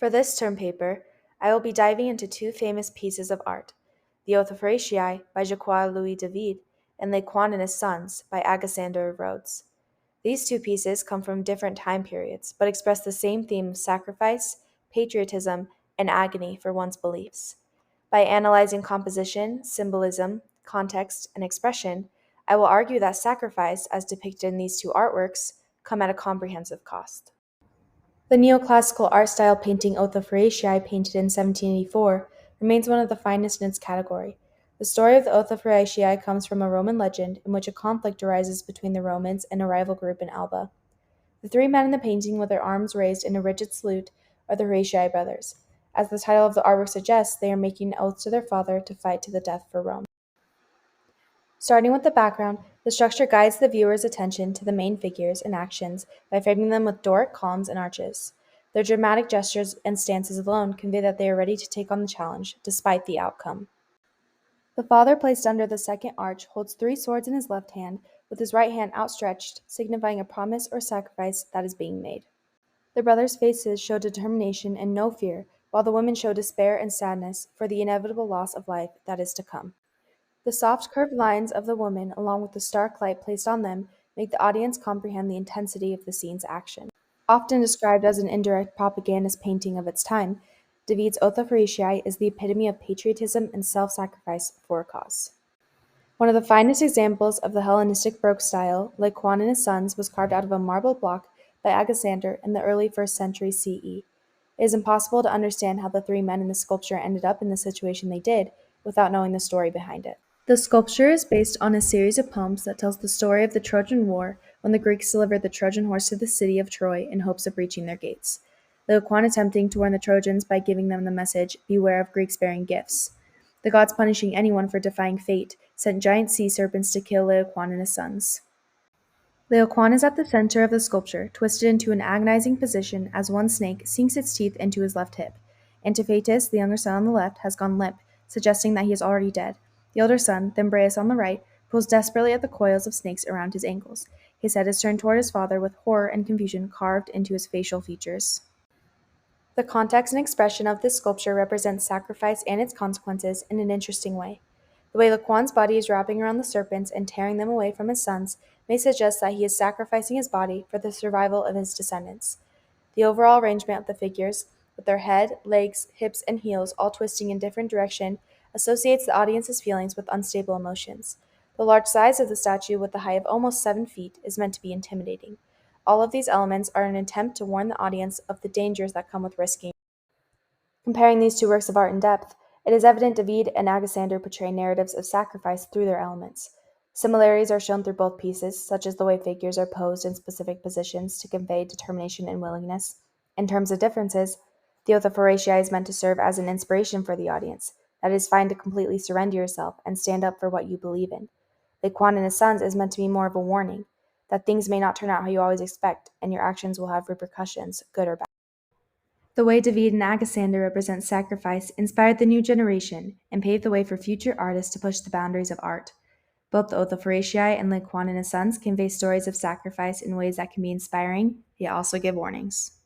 For this term paper, I will be diving into two famous pieces of art, The Oath of Horatii by Jacques Louis David and Lequan and His Sons by Agasander of Rhodes. These two pieces come from different time periods, but express the same theme of sacrifice, patriotism, and agony for one's beliefs. By analyzing composition, symbolism, context, and expression, I will argue that sacrifice, as depicted in these two artworks, come at a comprehensive cost. The neoclassical art style painting Oath of Horatii, painted in 1784, remains one of the finest in its category. The story of the Oath of Horatii comes from a Roman legend in which a conflict arises between the Romans and a rival group in Alba. The three men in the painting with their arms raised in a rigid salute are the Horatii brothers. As the title of the artwork suggests, they are making an oath to their father to fight to the death for Rome. Starting with the background, the structure guides the viewer's attention to the main figures and actions by framing them with Doric columns and arches. Their dramatic gestures and stances alone convey that they are ready to take on the challenge, despite the outcome. The father, placed under the second arch, holds three swords in his left hand, with his right hand outstretched, signifying a promise or sacrifice that is being made. The brothers' faces show determination and no fear, while the women show despair and sadness for the inevitable loss of life that is to come. The soft curved lines of the woman, along with the stark light placed on them, make the audience comprehend the intensity of the scene's action. Often described as an indirect propagandist painting of its time, David's Oath of Horatii is the epitome of patriotism and self-sacrifice for a cause. One of the finest examples of the Hellenistic Baroque style, Lequan and His Sons, was carved out of a marble block by Agasander in the early 1st century CE. It is impossible to understand how the three men in the sculpture ended up in the situation they did without knowing the story behind it. The sculpture is based on a series of poems that tells the story of the Trojan War when the Greeks delivered the Trojan horse to the city of Troy in hopes of reaching their gates. Lequan attempting to warn the Trojans by giving them the message, "Beware of Greeks bearing gifts." The gods, punishing anyone for defying fate, sent giant sea serpents to kill Lequan and his sons. Lequan is at the center of the sculpture, twisted into an agonizing position as one snake sinks its teeth into his left hip. Antiphatus, the younger son on the left, has gone limp, suggesting that he is already dead. The elder son, Thymbraeus on the right, pulls desperately at the coils of snakes around his ankles. His head is turned toward his father with horror and confusion carved into his facial features. The context and expression of this sculpture represents sacrifice and its consequences in an interesting way. The way Lequan's body is wrapping around the serpents and tearing them away from his sons may suggest that he is sacrificing his body for the survival of his descendants. The overall arrangement of the figures, with their head, legs, hips, and heels all twisting in different direction, associates the audience's feelings with unstable emotions. The large size of the statue, with a height of almost 7 feet, is meant to be intimidating. All of these elements are an attempt to warn the audience of the dangers that come with risking. Comparing these two works of art in depth, it is evident David and Agasander portray narratives of sacrifice through their elements. Similarities are shown through both pieces, such as the way figures are posed in specific positions to convey determination and willingness. In terms of differences, the Oath of Horatii is meant to serve as an inspiration for the audience, that it is fine to completely surrender yourself and stand up for what you believe in. Lequan and His Sons is meant to be more of a warning, that things may not turn out how you always expect, and your actions will have repercussions, good or bad. The way David and Agasander represent sacrifice inspired the new generation and paved the way for future artists to push the boundaries of art. Both the Oath of Horatii and Lequan and His Sons convey stories of sacrifice in ways that can be inspiring, yet also give warnings.